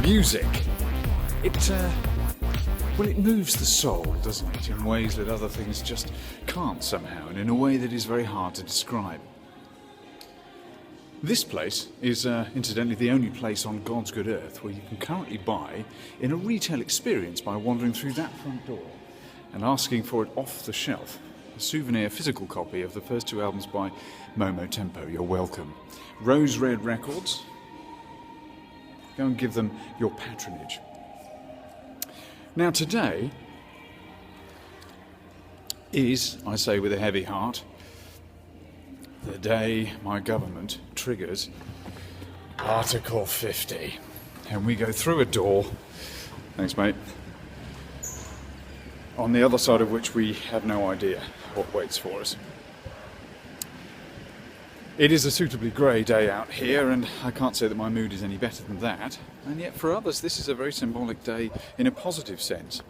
Music. It moves the soul, doesn't it, in ways that other things just can't somehow, and in a way that is very hard to describe. This place is, incidentally, the only place on God's good earth where you can currently buy in a retail experience by wandering through that front door and asking for it off the shelf. A souvenir physical copy of the first two albums by Momo Tempo. You're welcome. Rose Red Records. Go and give them your patronage. Now today is, I say with a heavy heart, the day my government triggers Article 50. And we go through a door, thanks mate, on the other side of which we have no idea what waits for us. It is a suitably grey day out here, and I can't say that my mood is any better than that. And yet for others this is a very symbolic day in a positive sense.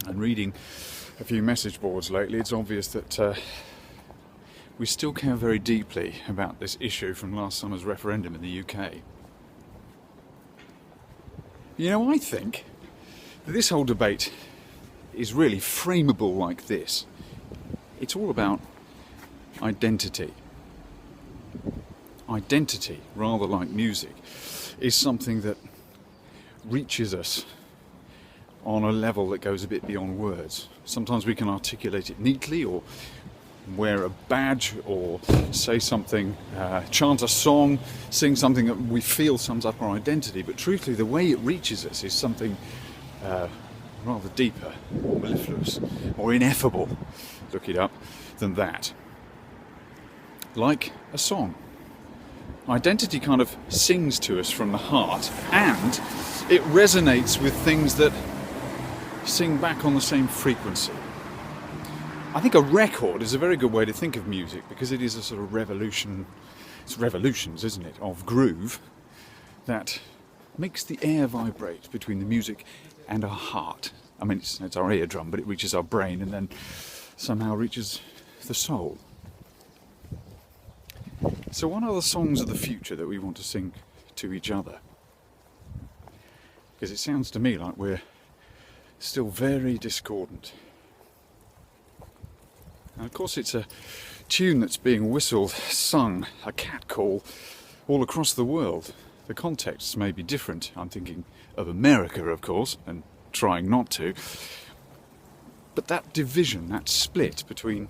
And reading a few message boards lately, it's obvious that we still care very deeply about this issue from last summer's referendum in the UK. You know, I think that this whole debate is really frameable like this. It's all about identity. Identity, rather like music, is something that reaches us on a level that goes a bit beyond words. Sometimes we can articulate it neatly, or wear a badge, or say something, chant a song, sing something that we feel sums up our identity, but truthfully the way it reaches us is something rather deeper, more mellifluous, more ineffable, look it up, than that. Like a song. Identity kind of sings to us from the heart, and it resonates with things that sing back on the same frequency. I think a record is a very good way to think of music, because it is a sort of revolution, it's revolutions, isn't it, of groove that makes the air vibrate between the music and our heart. I mean, it's our eardrum, but it reaches our brain and then somehow reaches the soul. So what are the songs of the future that we want to sing to each other? Because it sounds to me like we're still very discordant. And of course it's a tune that's being whistled, sung, a catcall all across the world. The contexts may be different. I'm thinking of America, of course, and trying not to. But that division, that split between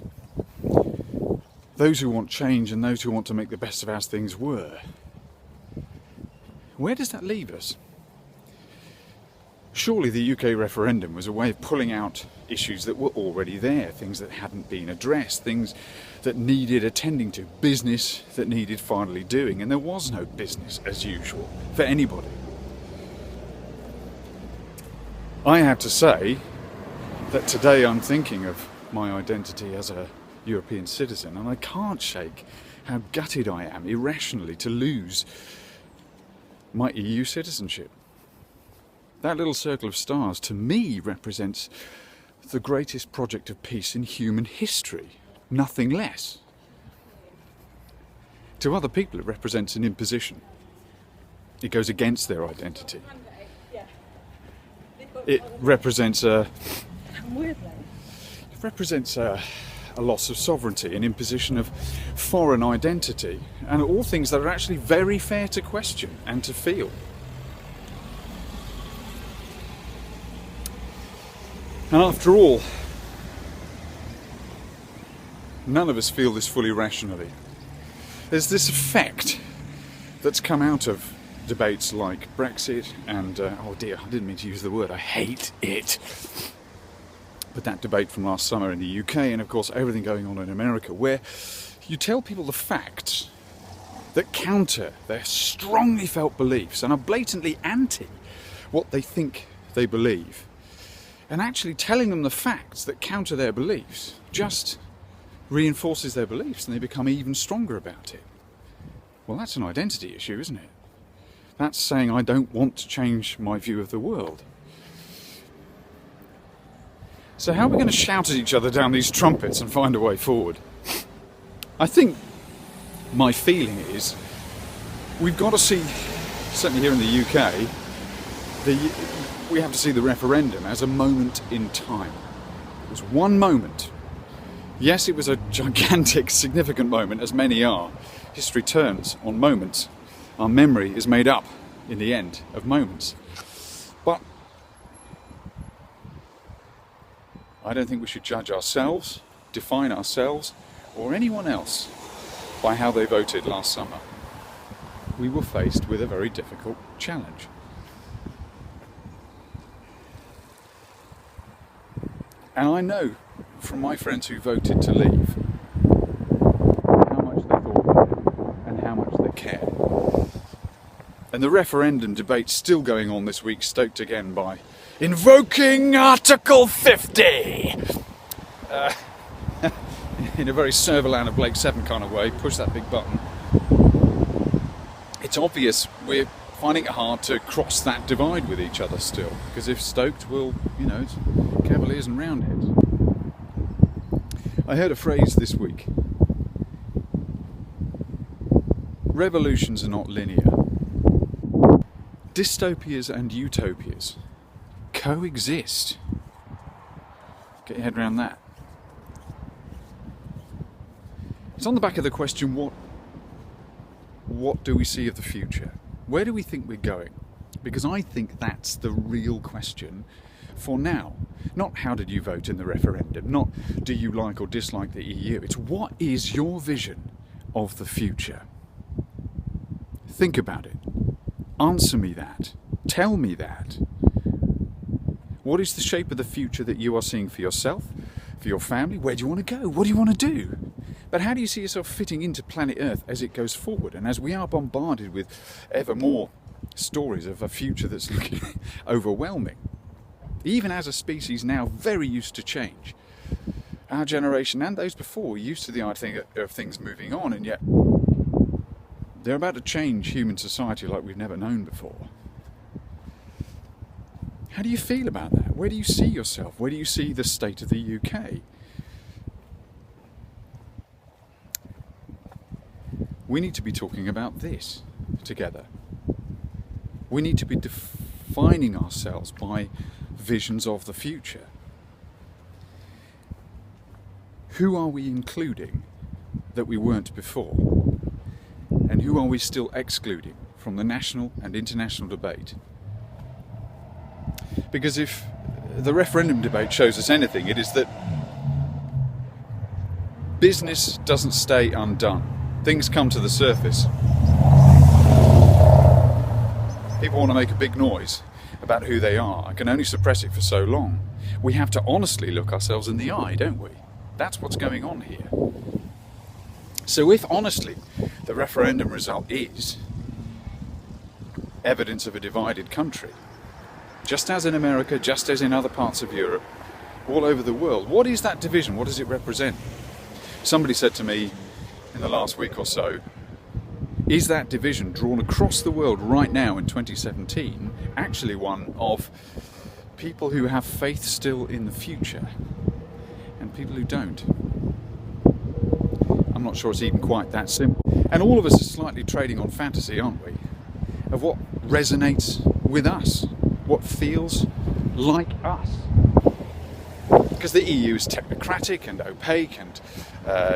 those who want change and those who want to make the best of as things were, where does that leave us? Surely the UK referendum was a way of pulling out issues that were already there, things that hadn't been addressed, things that needed attending to, business that needed finally doing, and there was no business as usual for anybody. I have to say that today I'm thinking of my identity as a European citizen, and I can't shake how gutted I am irrationally to lose my EU citizenship. That little circle of stars to me represents the greatest project of peace in human history, nothing less. To other people it represents an imposition. It goes against their identity. It represents a loss of sovereignty, an imposition of foreign identity, and all things that are actually very fair to question and to feel. And after all, none of us feel this fully rationally. There's this effect that's come out of debates like Brexit and, oh dear, I didn't mean to use the word, I hate it. But that debate from last summer in the UK, and of course everything going on in America, where you tell people the facts that counter their strongly felt beliefs and are blatantly anti what they think they believe. And actually telling them the facts that counter their beliefs just reinforces their beliefs, and they become even stronger about it. Well, that's an identity issue, isn't it? That's saying I don't want to change my view of the world. So how are we going to shout at each other down these trumpets and find a way forward? I think my feeling is we've got to see, certainly here in the UK, we have to see the referendum as a moment in time. It was one moment. Yes, it was a gigantic, significant moment, as many are. History turns on moments. Our memory is made up, in the end, of moments. But I don't think we should judge ourselves, define ourselves, or anyone else by how they voted last summer. We were faced with a very difficult challenge. And I know from my friends who voted to leave how much they thought about it and how much they cared. And the referendum debate's still going on this week, stoked again by invoking Article 50! In a very Servalan of Blake 7 kind of way, push that big button. It's obvious we're finding it hard to cross that divide with each other still, because if stoked, we'll, it's Cavaliers and Roundheads. I heard a phrase this week. Revolutions are not linear. Dystopias and utopias coexist. Get your head around that. It's on the back of the question, what do we see of the future? Where do we think we're going? Because I think that's the real question for now. Not how did you vote in the referendum, not do you like or dislike the EU. It's what is your vision of the future? Think about it. Answer me that. Tell me that. What is the shape of the future that you are seeing for yourself, for your family? Where do you want to go? What do you want to do? But how do you see yourself fitting into planet Earth as it goes forward? And as we are bombarded with ever more stories of a future that's looking overwhelming, even as a species now very used to change. Our generation and those before were used to the idea of things moving on, and yet they're about to change human society like we've never known before. How do you feel about that? Where do you see yourself? Where do you see the state of the UK? We need to be talking about this together. We need to be defining ourselves by visions of the future. Who are we including that we weren't before? And who are we still excluding from the national and international debate? Because if the referendum debate shows us anything, it is that business doesn't stay undone. Things come to the surface. People want to make a big noise about who they are. I can only suppress it for so long. We have to honestly look ourselves in the eye, don't we? That's what's going on here. So if honestly the referendum result is evidence of a divided country, just as in America, just as in other parts of Europe, all over the world, what is that division? What does it represent? Somebody said to me in the last week or so, is that division drawn across the world right now in 2017 actually one of people who have faith still in the future and people who don't? I'm not sure it's even quite that simple. And all of us are slightly trading on fantasy, aren't we? Of what resonates with us, what feels like us. Because the EU is technocratic and opaque and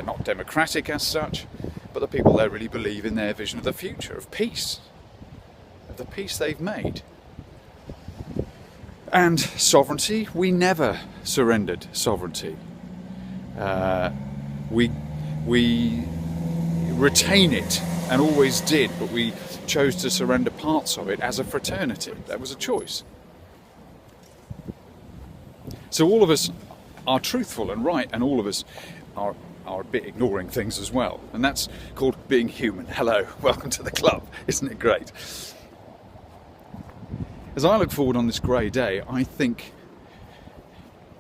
not democratic as such, but the people there really believe in their vision of the future, of peace, of the peace they've made. And sovereignty, we never surrendered sovereignty. We retain it and always did, but we chose to surrender parts of it as a fraternity. That was a choice. So all of us are truthful and right, and all of us are a bit ignoring things as well. And that's called being human. Hello, welcome to the club. Isn't it great? As I look forward on this grey day, I think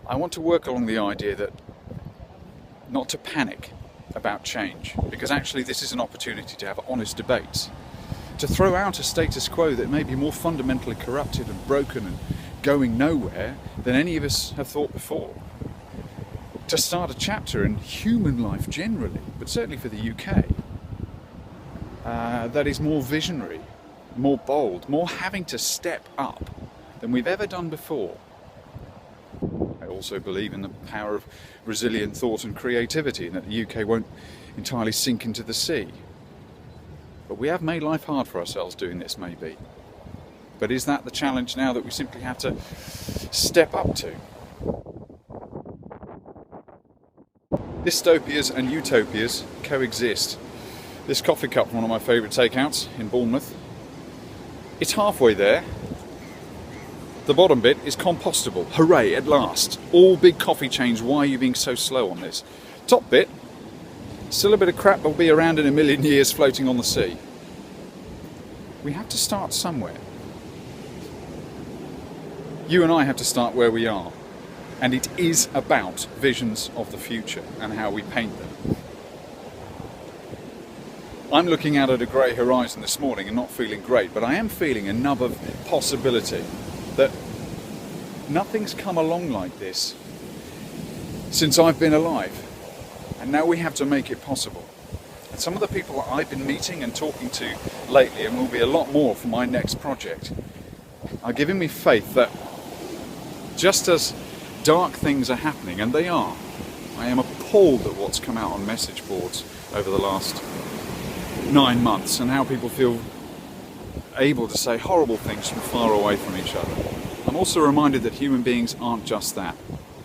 I want to work along the idea that not to panic about change, because actually this is an opportunity to have honest debates, to throw out a status quo that may be more fundamentally corrupted and broken and going nowhere than any of us have thought before, to start a chapter in human life generally, but certainly for the UK, that is more visionary, more bold, more having to step up than we've ever done before. I also believe in the power of resilient thought and creativity, and that the UK won't entirely sink into the sea. But we have made life hard for ourselves doing this, maybe. But is that the challenge now that we simply have to step up to? Dystopias and utopias coexist. This coffee cup, one of my favourite takeouts in Bournemouth, it's halfway there. The bottom bit is compostable. Hooray, at last. All big coffee chains, why are you being so slow on this? Top bit, still a bit of crap that will be around in a million years floating on the sea. We have to start somewhere. You and I have to start where we are. And it is about visions of the future and how we paint them. I'm looking out at a grey horizon this morning and not feeling great, but I am feeling another possibility that nothing's come along like this since I've been alive. And now we have to make it possible. And some of the people that I've been meeting and talking to lately, and will be a lot more for my next project, are giving me faith that just as dark things are happening, and they are, I am appalled at what's come out on message boards over the last 9 months and how people feel able to say horrible things from far away from each other. I'm also reminded that human beings aren't just that.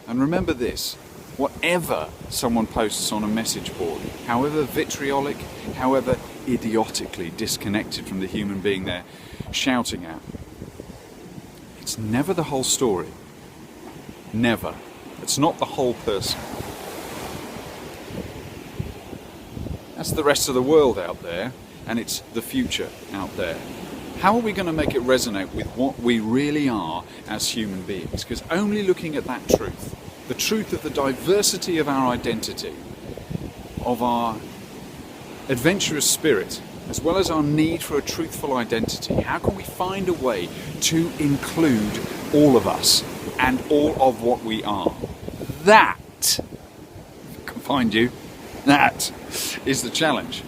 And remember this, whatever someone posts on a message board, however vitriolic, however idiotically disconnected from the human being they're shouting at, it's never the whole story. Never. It's not the whole person. That's the rest of the world out there, and it's the future out there. How are we going to make it resonate with what we really are as human beings? Because only looking at that truth, the truth of the diversity of our identity, of our adventurous spirit, as well as our need for a truthful identity, how can we find a way to include all of us and all of what we are? That, I can find you, that is the challenge.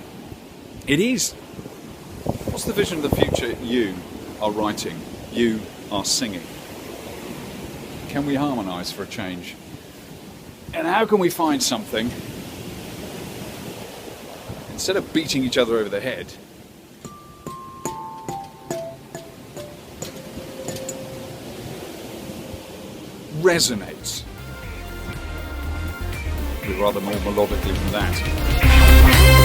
It is. What's the vision of the future you are writing, you are singing? Can we harmonise for a change? And how can we find something, instead of beating each other over the head, resonates? We're rather more melodically than that.